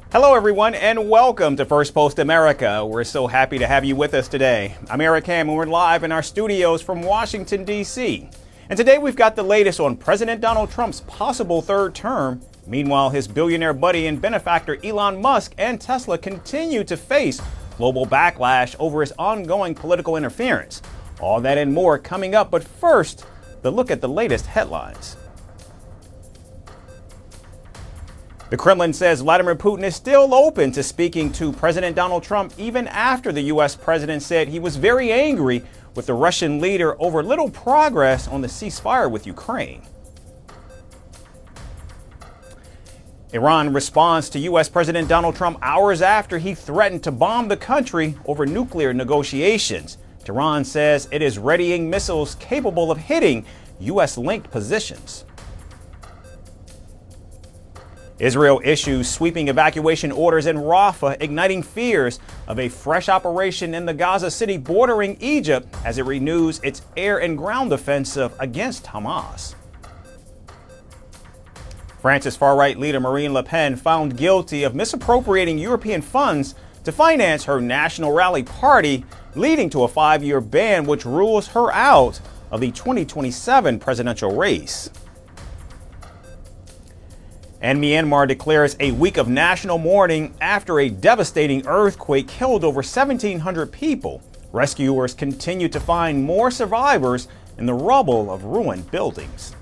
Hello everyone and welcome to Firstpost America. We're so happy to have you with us today. I'm Eric Ham and we're live in our studios from Washington, D.C. And today we've got the latest on President Donald Trump's possible third term. Meanwhile, his billionaire buddy and benefactor Elon Musk and Tesla continue to face global backlash over his ongoing political interference. All that and more coming up, but first, the look at the latest headlines. The Kremlin says Vladimir Putin is still open to speaking to President Donald Trump even after the U.S. president said he was very angry with the Russian leader over little progress on the ceasefire with Ukraine. Iran responds to U.S. President Donald Trump hours after he threatened to bomb the country over nuclear negotiations. Tehran says it is readying missiles capable of hitting U.S.-linked positions. Israel issues sweeping evacuation orders in Rafah, igniting fears of a fresh operation in the Gaza City bordering Egypt as it renews its air and ground offensive against Hamas. France's far-right leader Marine Le Pen found guilty of misappropriating European funds to finance her National Rally party, leading to a 5-year ban which rules her out of the 2027 presidential race. And Myanmar declares a week of national mourning after a devastating earthquake killed over 1,700 people. Rescuers continue to find more survivors in the rubble of ruined buildings.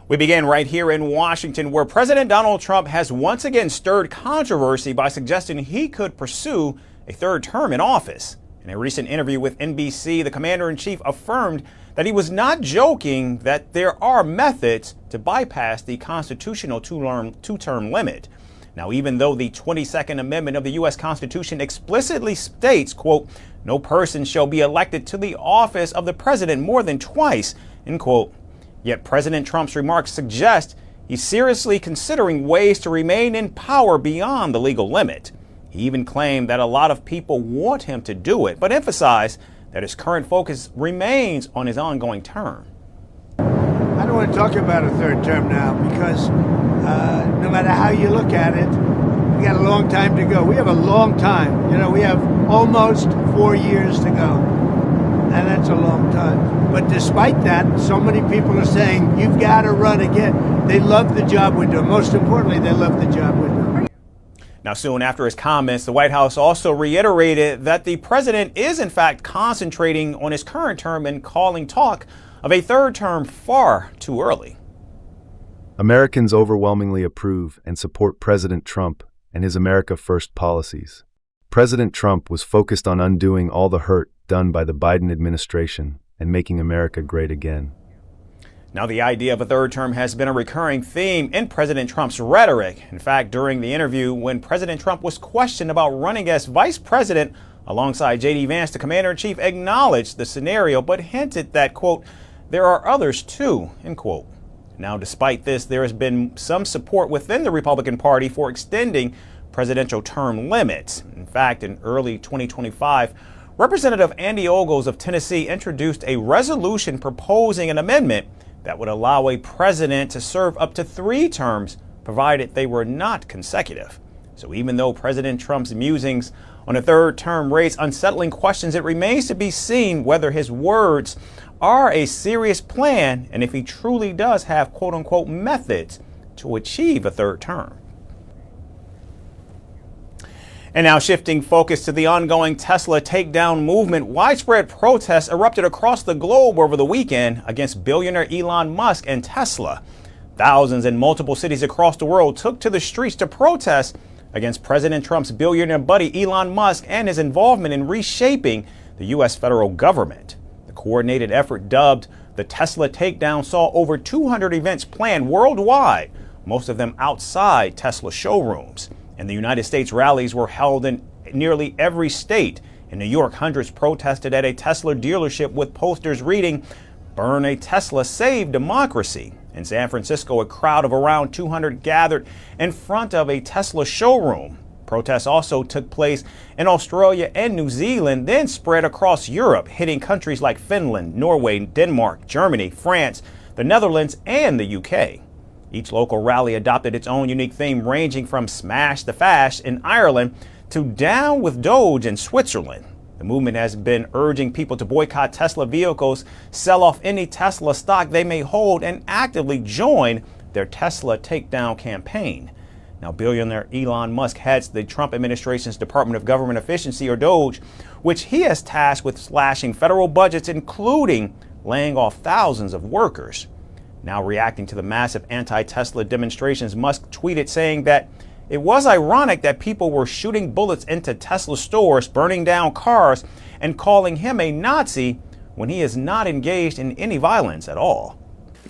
We begin right here in Washington, where President Donald Trump has once again stirred controversy by suggesting he could pursue a third term in office. In a recent interview with NBC, the commander-in-chief affirmed that he was not joking, that there are methods to bypass the constitutional two-term limit. Now, even though the 22nd Amendment of the U.S. Constitution explicitly states, quote, no person shall be elected to the office of the president more than twice, end quote, yet President Trump's remarks suggest he's seriously considering ways to remain in power beyond the legal limit. He even claimed that a lot of people want him to do it, but emphasized that his current focus remains on his ongoing term. I don't want to talk about a third term now because no matter how you look at it, we got a long time to go. We have a long time. You know, we have almost 4 years to go. And that's a long time. But despite that, so many people are saying, you've got to run again. They love the job we're doing. Most importantly, they love the job we're doing. Now, soon after his comments, the White House also reiterated that the president is, in fact, concentrating on his current term and calling talk of a third term far too early. Americans overwhelmingly approve and support President Trump and his America First policies. President Trump was focused on undoing all the hurt done by the Biden administration and making America great again. Now, the idea of a third term has been a recurring theme in President Trump's rhetoric. In fact, during the interview when President Trump was questioned about running as vice president alongside J.D. Vance, the commander-in-chief acknowledged the scenario but hinted that, quote, there are others too, end quote. Now, despite this, there has been some support within the Republican Party for extending presidential term limits. In fact, in early 2025, Representative Andy Ogles of Tennessee introduced a resolution proposing an amendment that would allow a president to serve up to 3 terms, provided they were not consecutive. So even though President Trump's musings on a third term raise unsettling questions, it remains to be seen whether his words are a serious plan and if he truly does have quote unquote methods to achieve a third term. And now shifting focus to the ongoing Tesla takedown movement, widespread protests erupted across the globe over the weekend against billionaire Elon Musk and Tesla. Thousands in multiple cities across the world took to the streets to protest against President Trump's billionaire buddy Elon Musk and his involvement in reshaping the U.S. federal government. The coordinated effort dubbed the Tesla takedown saw over 200 events planned worldwide, most of them outside Tesla showrooms. In the United States, rallies were held in nearly every state. In New York, hundreds protested at a Tesla dealership with posters reading, "Burn a Tesla, Save Democracy." In San Francisco, a crowd of around 200 gathered in front of a Tesla showroom. Protests also took place in Australia and New Zealand, then spread across Europe, hitting countries like Finland, Norway, Denmark, Germany, France, the Netherlands, and the UK. Each local rally adopted its own unique theme, ranging from Smash the Fash in Ireland to Down with Doge in Switzerland. The movement has been urging people to boycott Tesla vehicles, sell off any Tesla stock they may hold, and actively join their Tesla takedown campaign. Now, billionaire Elon Musk heads the Trump administration's Department of Government Efficiency, or DOGE, which he has tasked with slashing federal budgets, including laying off thousands of workers. Now reacting to the massive anti-Tesla demonstrations, Musk tweeted saying that it was ironic that people were shooting bullets into Tesla stores, burning down cars, and calling him a Nazi when he is not engaged in any violence at all.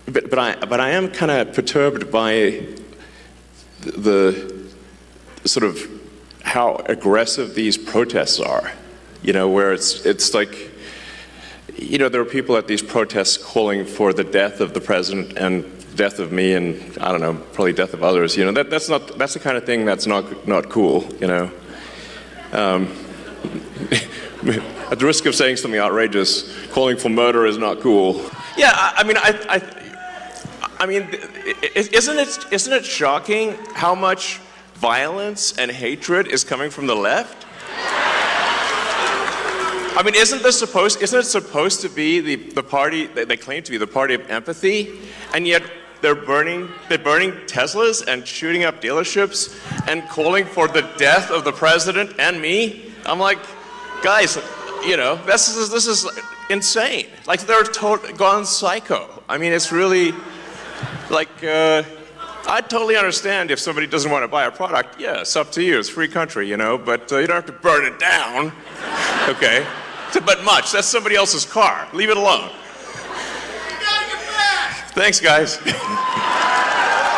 But I am kind of perturbed by the sort of how aggressive these protests are, where it's like, there are people at these protests calling for the death of the president and death of me and, I don't know, probably death of others. That's the kind of thing that's not cool, At the risk of saying something outrageous, calling for murder is not cool. Yeah, I mean, isn't it shocking how much violence and hatred is coming from the left? I mean, isn't it supposed to be the party that they claim to be the party of empathy, and yet they're burning Teslas and shooting up dealerships and calling for the death of the president and me? I'm like, guys, this is insane. Like, they're gone psycho. I mean, it's really like, I totally understand if somebody doesn't want to buy a product. Yeah, it's up to you. It's a free country, but you don't have to burn it down. Okay? But much. That's somebody else's car. Leave it alone. Thanks, guys.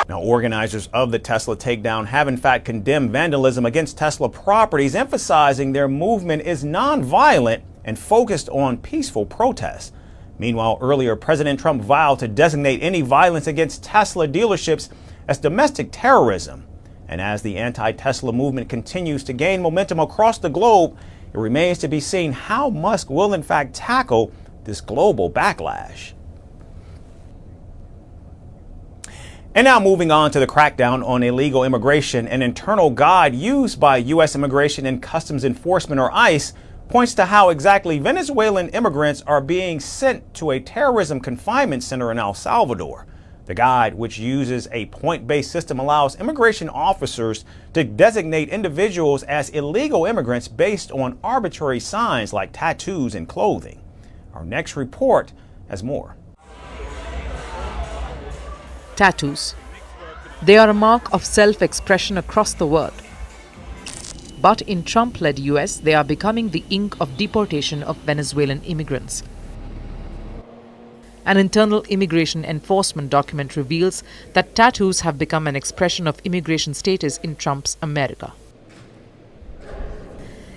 Now, organizers of the Tesla takedown have in fact condemned vandalism against Tesla properties, emphasizing their movement is non-violent and focused on peaceful protests. Meanwhile, earlier, President Trump vowed to designate any violence against Tesla dealerships as domestic terrorism. And as the anti-Tesla movement continues to gain momentum across the globe, it remains to be seen how Musk will in fact tackle this global backlash. And now moving on to the crackdown on illegal immigration, an internal guide used by U.S. Immigration and Customs Enforcement, or ICE, points to how exactly Venezuelan immigrants are being sent to a terrorism confinement center in El Salvador. The guide, which uses a point-based system, allows immigration officers to designate individuals as illegal immigrants based on arbitrary signs like tattoos and clothing. Our next report has more. Tattoos. They are a mark of self-expression across the world. But in Trump-led US, they are becoming the ink of deportation of Venezuelan immigrants. An internal immigration enforcement document reveals that tattoos have become an expression of immigration status in Trump's America.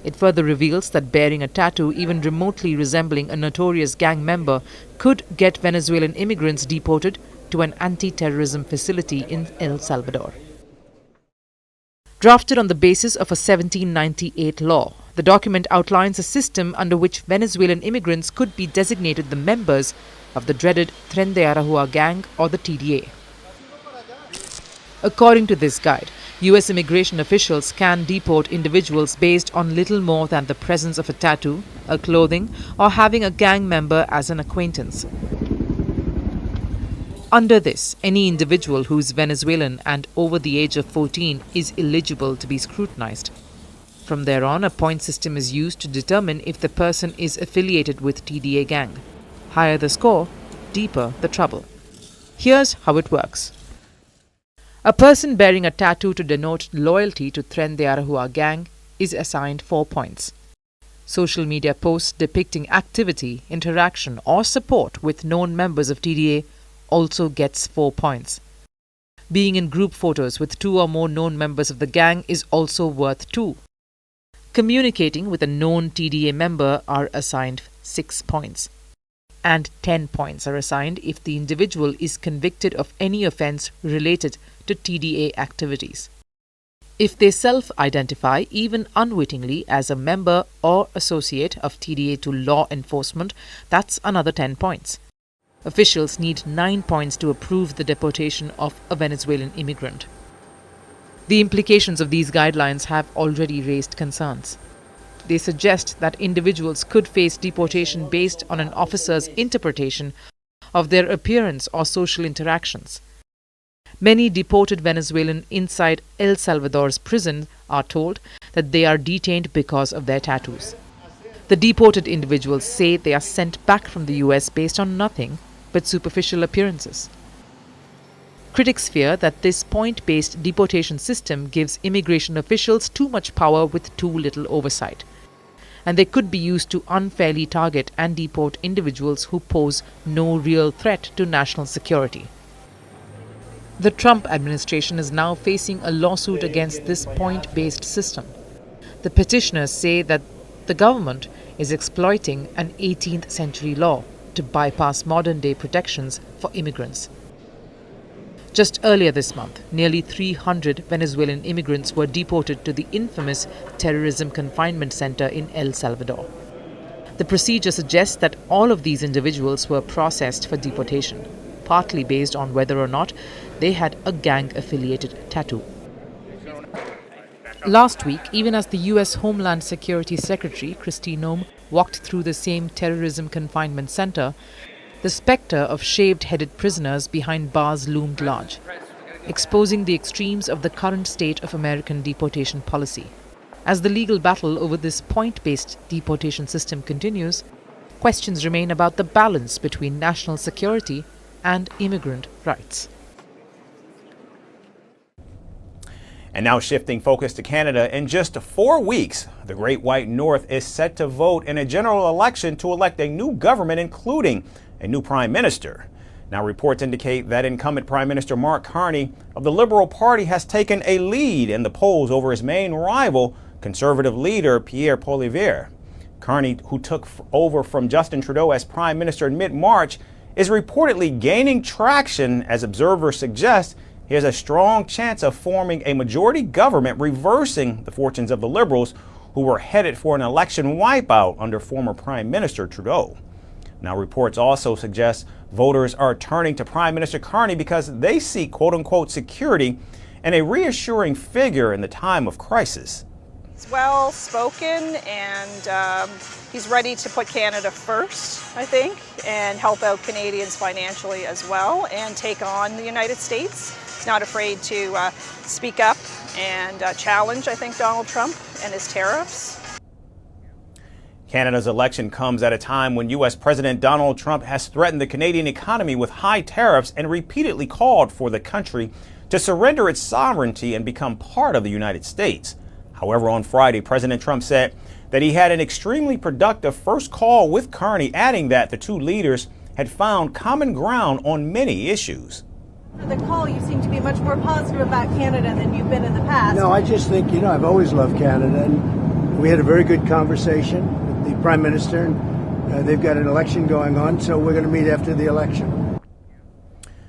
It further reveals that bearing a tattoo even remotely resembling a notorious gang member could get Venezuelan immigrants deported to an anti-terrorism facility in El Salvador. Drafted on the basis of a 1798 law, the document outlines a system under which Venezuelan immigrants could be designated the members of the dreaded Tren de Aragua gang, or the TDA. According to this guide, U.S. immigration officials can deport individuals based on little more than the presence of a tattoo, a clothing, or having a gang member as an acquaintance. Under this, any individual who is Venezuelan and over the age of 14 is eligible to be scrutinized. From there on, a point system is used to determine if the person is affiliated with TDA gang. Higher the score, deeper the trouble. Here's how it works. A person bearing a tattoo to denote loyalty to Tren de Aragua gang is assigned 4 points. Social media posts depicting activity, interaction, or support with known members of TDA also gets 4 points. Being in group photos with 2 or more known members of the gang is also worth 2. Communicating with a known TDA member are assigned 6 points. and 10 points are assigned if the individual is convicted of any offence related to TDA activities. If they self-identify, even unwittingly, as a member or associate of TDA to law enforcement, that's another 10 points. Officials need 9 points to approve the deportation of a Venezuelan immigrant. The implications of these guidelines have already raised concerns. They suggest that individuals could face deportation based on an officer's interpretation of their appearance or social interactions. Many deported Venezuelans inside El Salvador's prison are told that they are detained because of their tattoos. The deported individuals say they are sent back from the US based on nothing but superficial appearances. Critics fear that this point-based deportation system gives immigration officials too much power with too little oversight, and they could be used to unfairly target and deport individuals who pose no real threat to national security. The Trump administration is now facing a lawsuit against this point-based system. The petitioners say that the government is exploiting an 18th century law to bypass modern-day protections for immigrants. Just earlier this month, nearly 300 Venezuelan immigrants were deported to the infamous terrorism confinement center in El Salvador. The procedure suggests that all of these individuals were processed for deportation, partly based on whether or not they had a gang-affiliated tattoo. Last week, even as the U.S. Homeland Security Secretary Kristi Noem walked through the same terrorism confinement center, the spectre of shaved-headed prisoners behind bars loomed large, exposing the extremes of the current state of American deportation policy. As the legal battle over this point-based deportation system continues, questions remain about the balance between national security and immigrant rights. And now shifting focus to Canada, in just 4 weeks, the Great White North is set to vote in a general election to elect a new government, including a new prime minister. Now, reports indicate that incumbent Prime Minister Mark Carney of the Liberal Party has taken a lead in the polls over his main rival, Conservative leader Pierre Poilievre. Carney, who took over from Justin Trudeau as Prime Minister in mid-March, is reportedly gaining traction as observers suggest he has a strong chance of forming a majority government, reversing the fortunes of the Liberals, who were headed for an election wipeout under former Prime Minister Trudeau. Now, reports also suggest voters are turning to Prime Minister Carney because they seek quote-unquote security and a reassuring figure in the time of crisis. He's well-spoken and he's ready to put Canada first, I think, and help out Canadians financially as well and take on the United States. He's not afraid to speak up and challenge, I think, Donald Trump and his tariffs. Canada's election comes at a time when U.S. President Donald Trump has threatened the Canadian economy with high tariffs and repeatedly called for the country to surrender its sovereignty and become part of the United States. However, on Friday, President Trump said that he had an extremely productive first call with Carney, adding that the two leaders had found common ground on many issues. For the call, you seem to be much more positive about Canada than you've been in the past. No, I just think, I've always loved Canada, and we had a very good conversation with the Prime Minister, and they've got an election going on, so we're going to meet after the election.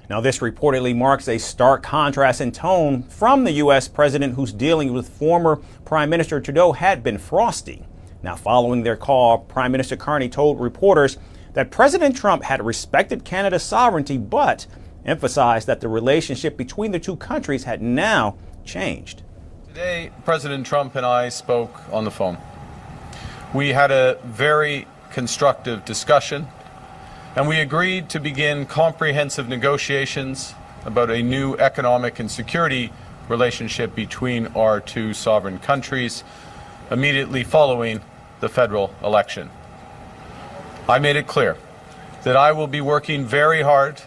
Now, this reportedly marks a stark contrast in tone from the U.S. president, whose dealing with former Prime Minister Trudeau had been frosty. Now, following their call, Prime Minister Carney told reporters that President Trump had respected Canada's sovereignty, but emphasized that the relationship between the two countries had now changed. Today, President Trump and I spoke on the phone. We had a very constructive discussion, and we agreed to begin comprehensive negotiations about a new economic and security relationship between our two sovereign countries immediately following the federal election. I made it clear that I will be working very hard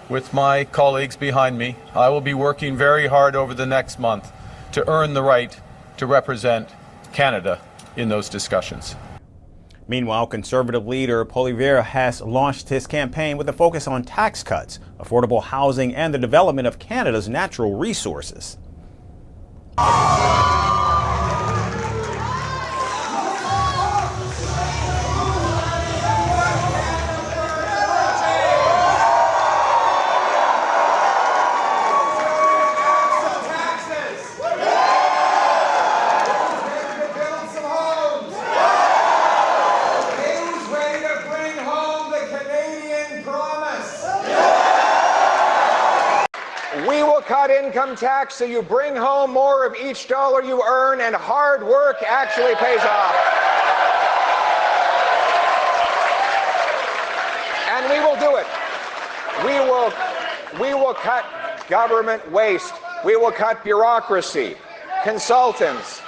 with my colleagues behind me. I will be working very hard over the next month to earn the right to represent Canada in those discussions. Meanwhile, Conservative leader Poilievre has launched his campaign with a focus on tax cuts, affordable housing, and the development of Canada's natural resources. cut income tax so you bring home more of each dollar you earn and hard work actually pays off. And we will do it. We will cut government waste. We will cut bureaucracy, consultants,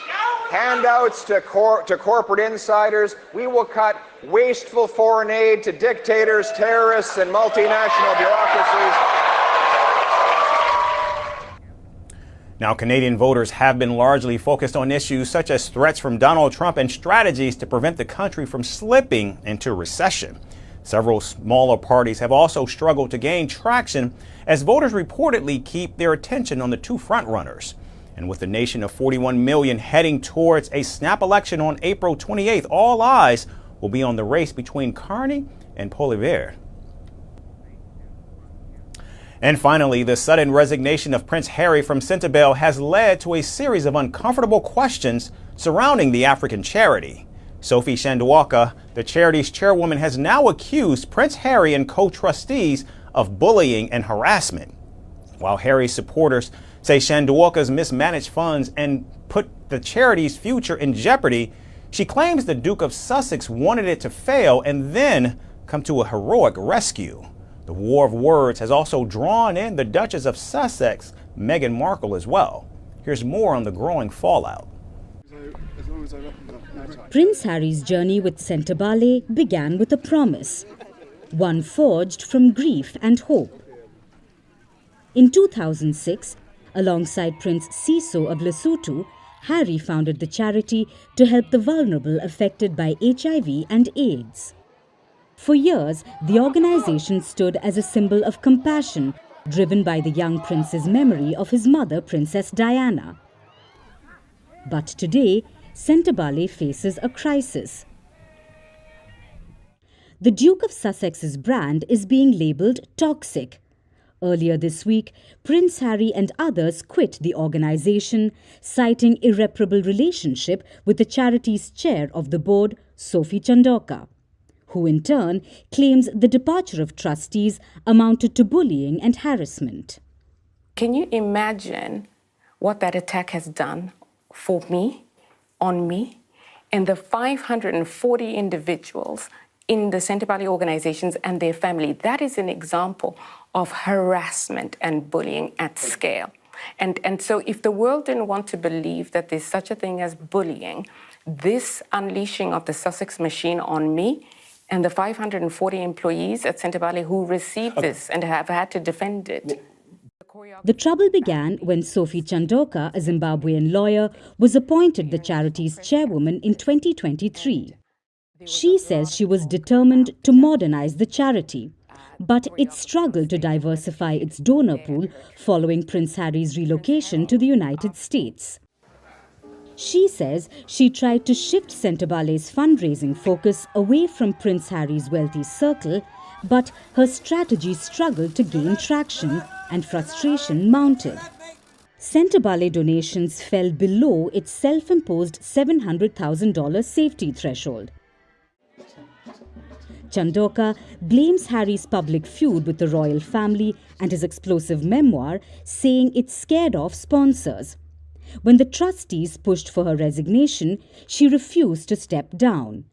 handouts to corporate insiders. We will cut wasteful foreign aid to dictators, terrorists, and multinational bureaucracies. Now, Canadian voters have been largely focused on issues such as threats from Donald Trump and strategies to prevent the country from slipping into recession. Several smaller parties have also struggled to gain traction as voters reportedly keep their attention on the two frontrunners. And with the nation of 41 million heading towards a snap election on April 28th, all eyes will be on the race between Carney and Poilievre. And finally, the sudden resignation of Prince Harry from Sentebale has led to a series of uncomfortable questions surrounding the African charity. Sophie Chandauka, the charity's chairwoman, has now accused Prince Harry and co-trustees of bullying and harassment. While Harry's supporters say Chandauka's mismanaged funds and put the charity's future in jeopardy, she claims the Duke of Sussex wanted it to fail and then come to a heroic rescue. The war of words has also drawn in the Duchess of Sussex, Meghan Markle, as well. Here's more on the growing fallout. Prince Harry's journey with Sentebale began with a promise, one forged from grief and hope. In 2006, alongside Prince Siso of Lesotho, Harry founded the charity to help the vulnerable affected by HIV and AIDS. For years, the organization stood as a symbol of compassion, driven by the young prince's memory of his mother, Princess Diana. But today, Sentebale faces a crisis. The Duke of Sussex's brand is being labelled toxic. Earlier this week, Prince Harry and others quit the organization, citing irreparable relationship with the charity's chair of the board, Sophie Chandauka, who in turn claims the departure of trustees amounted to bullying and harassment. Can you imagine what that attack has done for me, on me, and the 540 individuals in the Sentebale organizations and their family? That is an example of harassment and bullying at scale. And so if the world didn't want to believe that there's such a thing as bullying, this unleashing of the Sussex machine on me and the 540 employees at Sentebale who received this and have had to defend it. The trouble began when Sophie Chandauka, a Zimbabwean lawyer, was appointed the charity's chairwoman in 2023. She says she was determined to modernize the charity, but it struggled to diversify its donor pool following Prince Harry's relocation to the United States. She says she tried to shift Sentebale's fundraising focus away from Prince Harry's wealthy circle, but her strategy struggled to gain traction and frustration mounted. Sentebale donations fell below its self-imposed $700,000 safety threshold. Chandauka blames Harry's public feud with the royal family and his explosive memoir, saying it scared off sponsors. When the trustees pushed for her resignation, she refused to step down.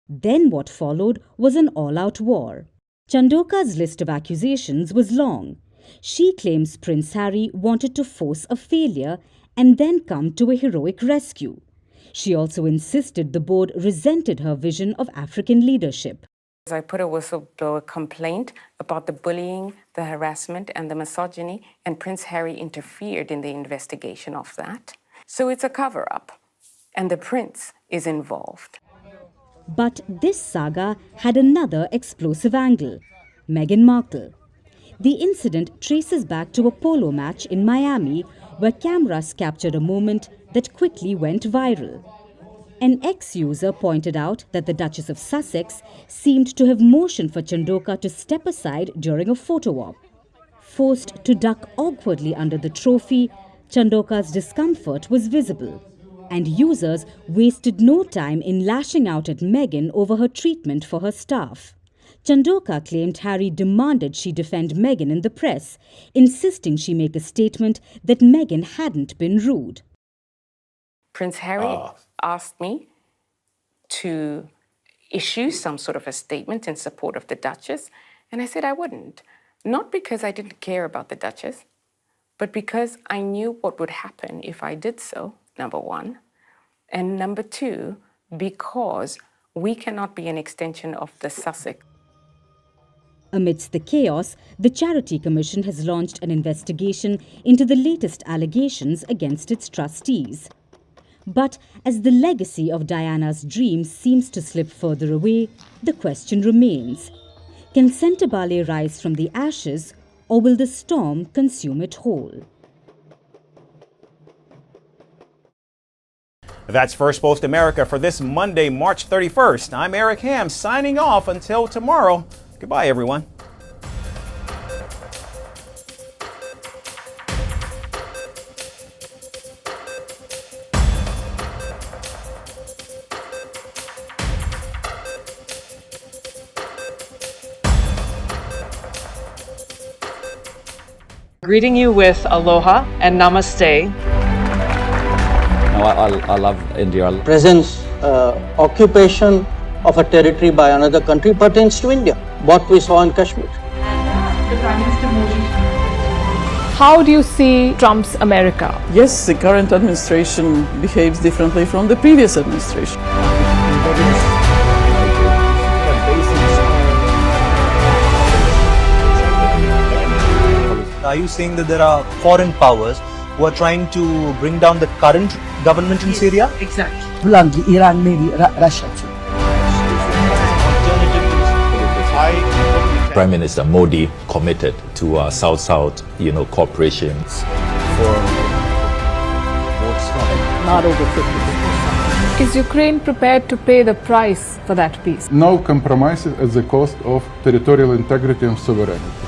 Then what followed was an all-out war. Chandauka's list of accusations was long. She claims Prince Harry wanted to force a failure and then come to a heroic rescue. She also insisted the board resented her vision of African leadership. I put a whistleblower complaint about the bullying, the harassment, and the misogyny, and Prince Harry interfered in the investigation of that. So it's a cover-up, and the prince is involved. But this saga had another explosive angle: Meghan Markle. The incident traces back to a polo match in Miami, where cameras captured a moment that quickly went viral. An ex-user pointed out that the Duchess of Sussex seemed to have motioned for Chandauka to step aside during a photo op. Forced to duck awkwardly under the trophy, Chandauka's discomfort was visible, and users wasted no time in lashing out at Meghan over her treatment for her staff. Chandauka claimed Harry demanded she defend Meghan in the press, insisting she make a statement that Meghan hadn't been rude. Prince Harry asked me to issue some sort of a statement in support of the Duchess, and I said I wouldn't. Not because I didn't care about the Duchess, but because I knew what would happen if I did so, number one. And number two, because we cannot be an extension of the Sussex. Amidst the chaos, the Charity Commission has launched an investigation into the latest allegations against its trustees. But as the legacy of Diana's dreams seems to slip further away, the question remains: can Sentebale rise from the ashes, or will the storm consume it whole? That's Firstpost America for this Monday, March 31st. I'm Eric Ham, signing off until tomorrow. Goodbye, everyone. Greeting you with aloha and namaste. I love India. Presence, occupation of a territory by another country pertains to India. What we saw in Kashmir. The Prime Minister Modi. How do you see Trump's America? Yes, the current administration behaves differently from the previous administration. Are you saying that there are foreign powers who are trying to bring down the current government in Syria? Exactly. Bluntly, Iran, maybe Russia too. Prime Minister Modi committed to South-South, cooperation. Not over 50%. Is Ukraine prepared to pay the price for that peace? No compromises at the cost of territorial integrity and sovereignty.